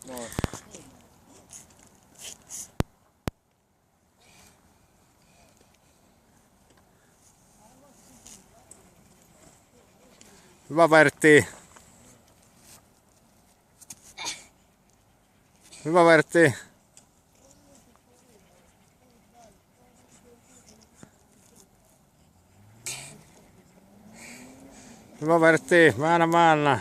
Noin. Hyvä Vertti. Hyvä Vertti. Hyvä Vertti, väännä.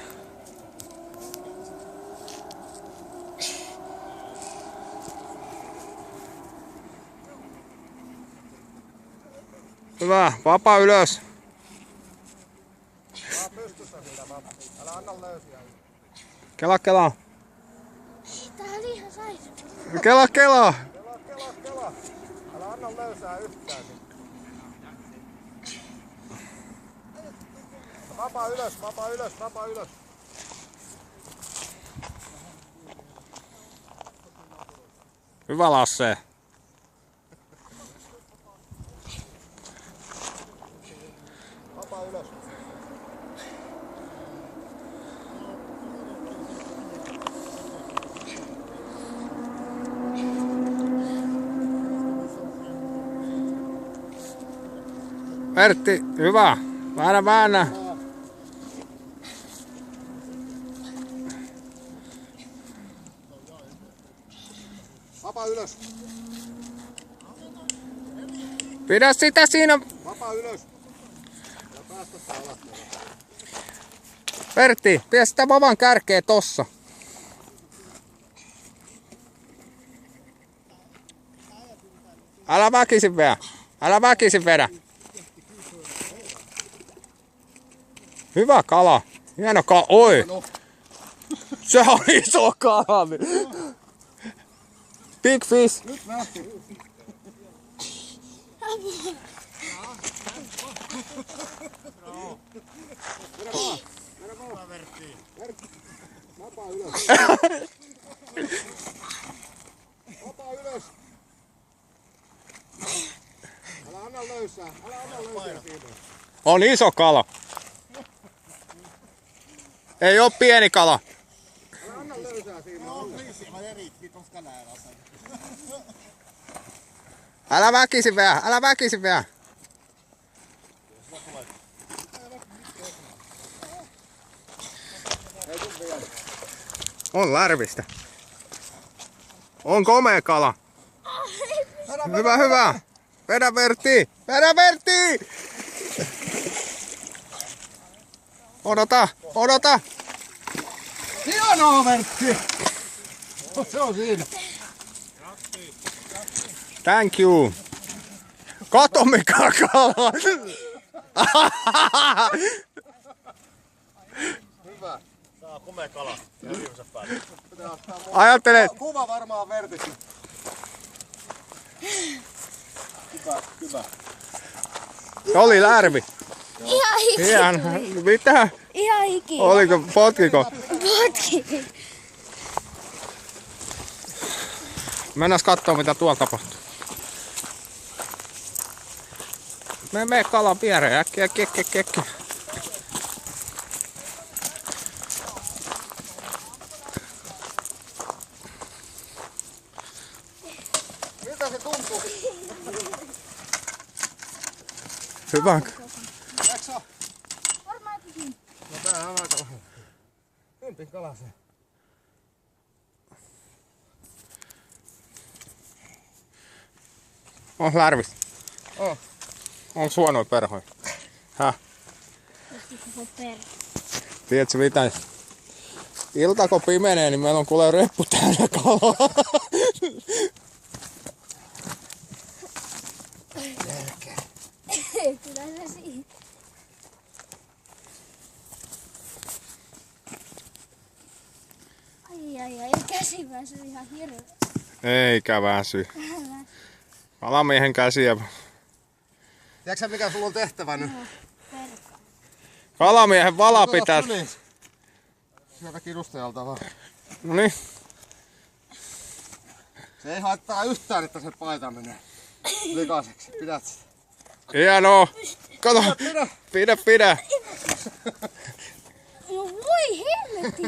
Hyvä, vapaa ylös. Pystyssä siinä vapaa. Älä anna löysiä. Kela. Tää oli ihan saisu. Kela. Kela. Älä anna löysää yhtään. Vapaa ylös. Hyvä Lasse. Vapaa ylös. Vertti, hyvä. Väännä. Vapaa ylös. Pidä sitä siinä. Vapaa ylös. Ja päästä sitä alas. Vertti, pidä sitä vavan kärkeä tossa. Älä väkisin vedä. Hyvä kala. Hieno kala. Oi. Se on iso kala. Big fish. Nyt lähti. Vapaa ylös. Vapaa ylös. Älä anna löysää siinä. On iso kala. Ei oo pieni kala. Älä anna löysää siinä. Älä väkisin vedä. On lärvistä. On komea kala. Hyvä. Vedä Vertti. Odota. Hienoa Vertti! Se on siinä. Thank you. Kato mikä kala. Hyvä. Saa komea kala. Ajattele. Kuva varmaan Vertistä. Hyvä. Se oli lärvi. Ihan hiki. Mitä? Ihan hiki. Potkiko? Potki. Mennään kattoo mitä tuolla tapahtuu. Mene kalan viereen äkkiä. Miltä se tuntuu? Hyvä. Jaksa? Varmaan kysyn. No tää on aika vähän. Ympin kala se. On lärvistä. Oh. On suonoja perhoja. Häh? Koko perä. Tiedätkö mitä? Ilta kun pimenee, niin meillä on kuule reppu täynnä kalaa. Kyllä se siinä. Ai, käsi väsyy ihan hirveä. Eikä väsy. Kalamiehen käsiä. Tiedätkö mikä sulla on tehtävä nyt? Kalamiehen vala pitää. Sieltä kidustajalta vaan. Noniin. Se ei haittaa yhtään, että se paita menee likaiseksi. Pidät sitä. Hienoa. Kato. Pidä. No voi helvetti.